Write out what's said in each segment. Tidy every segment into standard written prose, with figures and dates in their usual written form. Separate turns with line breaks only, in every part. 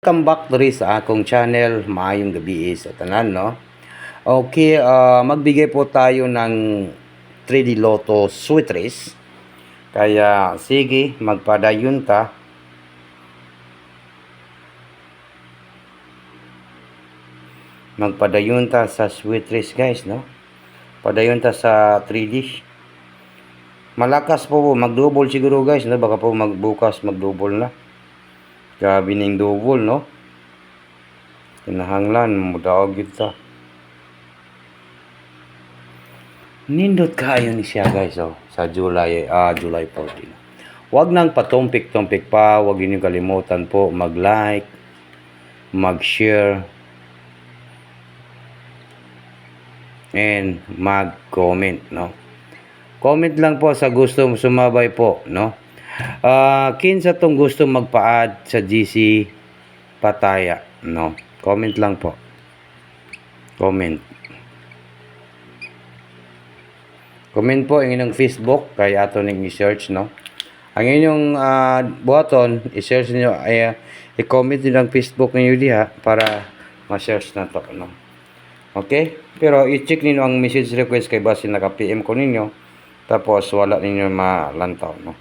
Welcome back diri sa akong channel, maayong gabi sa tanan, no? Okay, magbigay po tayo ng 3D Lotto Sweet Race. Kaya sige, magpadayon ta. Magpadayon ta sa Sweet Race, guys, no? Padayon ta sa 3D. Malakas po, mag-double siguro, guys, no? Baka po magbukas mag-double na. Grabe ning double, no? Kinahanglan mo daw kita. Nindot kayo ni siya, guys, oh, sa July 14. Huwag nang patumpik-tumpik pa, huwag niyo kalimutan po mag-like, mag-share, and mag-comment, no? Comment lang po sa gusto sumabay po, no? Kinsa tong gusto magpa-add sa GC Pataya, no? Comment lang po. Comment. Comment po ang inyong Facebook kay ato ning i-search, no? Ang inyong buhaton i-search niyo ay i-comment niyo ang Facebook niyo diha para ma-search na to, no? Okay? Pero i-check niyo ang message request kay base naka-PM ko ninyo tapos wala ninyo malantaw, no?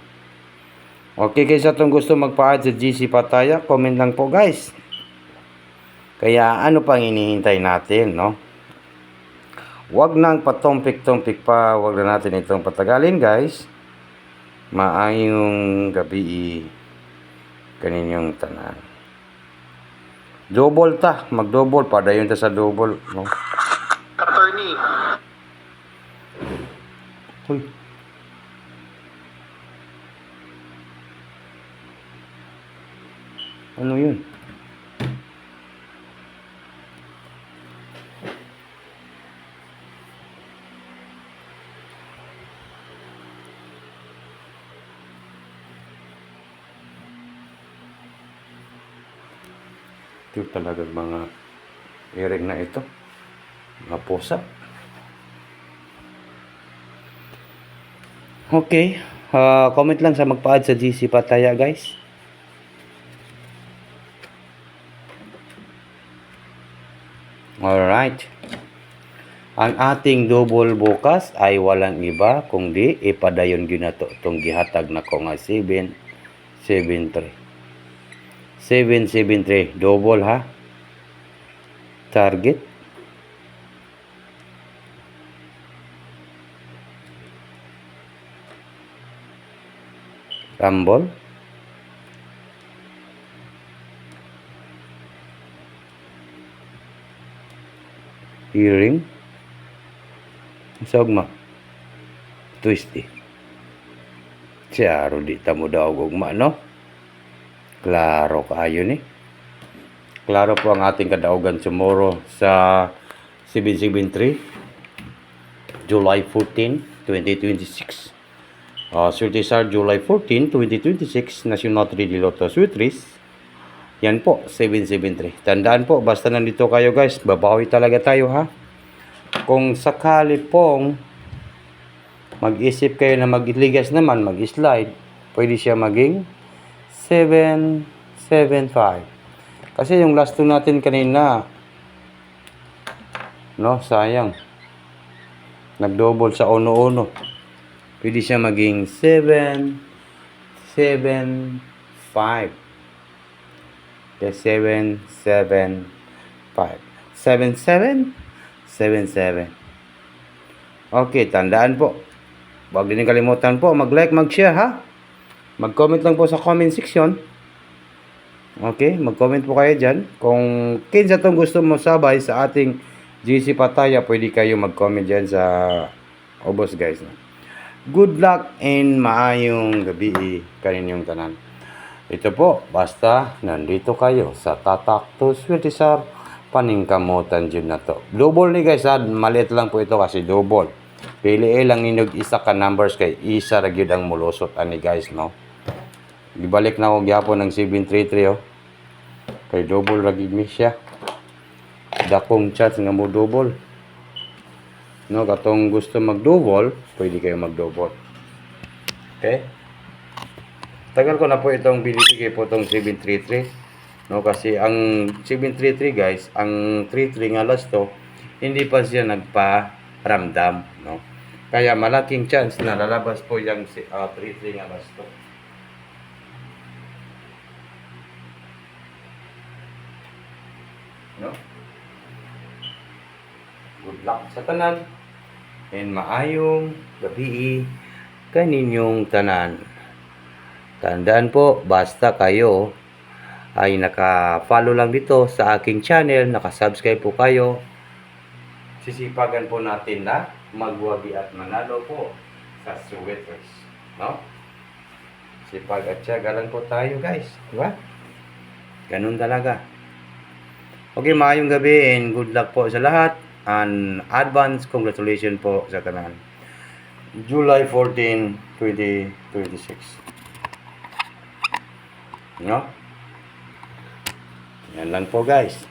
Okay, kaysa itong gusto magpa-add sa GC Pataya, comment lang po, guys. Kaya ano pang hinihintay natin, no? Huwag nang patumpik-tumpik pa, huwag na natin itong patagalin, guys. Maayong gabi kaninyong tanan. Double ta, mag-double, padayon ta sa double, no?
Attorney.
Uy. Ano yun? Ito talaga mga earring na ito. Mga pusa. Okay. Comment lang sa magpa-add sa GC Pataya, guys. Alright. Ang ating double bukas ay walang iba kundi ipadayon gyud nato tong gihatag nako nga 773. 773 double, ha. Target Rumble Earring Sogma Twisty Siyaro di ta mo daw gugma, no? Klaro kaayo ni. Klaro po ang ating kadaugan tomorrow sa 773 July 14, 2026. Certisar July 14, 2026 National 3D Lotto Sweet Race. Yan po, 773. Tandaan po, basta nandito kayo, guys, babawi talaga tayo, ha. Kung sakali pong mag-isip kayo na magligas naman, mag-slide, pwede siya maging 775. Kasi yung last two natin kanina, no, sayang. Nag-double sa uno-uno. Pwede siya maging 775. Okay, 775. 7777. Okay, tandaan po. Huwag din kalimutan po, mag-like, mag-share, ha. Mag-comment lang po sa comment section. Okay, mag-comment po kayo dyan. Kung kinsa tong gusto mo sabay sa ating GC Pataya, pwede kayo mag-comment dyan sa obos, guys. Good luck and maayong gabi kaninyong tanan. Ito po, basta nandito kayo sa Tatak to Certisar, paningkamutan dyan na to. Double ni, guys, ha. Maliit lang po ito kasi double. Pili lang ninog isa ka numbers kay isa ra gyud ang mulusot ani, guys, no. Gibalik na og gyapon ng 733, oh. Kay double ra gyud mi siya. Dakong chance nga mo double. No, katong gusto mag-double, pwede kayo mag-double. Okay? Tagal ko na po itong binibigay po itong 733. No, kasi ang 733 guys, ang 33 nga last to, hindi pa siya nagpa-ramdam, no. Kaya malaking chance na lalabas po yung 33 nga last to. No? Good luck sa tanan and maayong gabi kaninyong tanan. Tandaan po, basta kayo ay naka-follow lang dito sa aking channel, naka-subscribe po kayo, sisipagan po natin na magwagi at manalo po sa sweaters, no? Sipag at tiyaga lang po tayo guys, di ba? Ganun talaga. Okay, maayong gabi and good luck po sa lahat and advance congratulations po sa tanan. July 14, 2026. No? Yan lang po guys.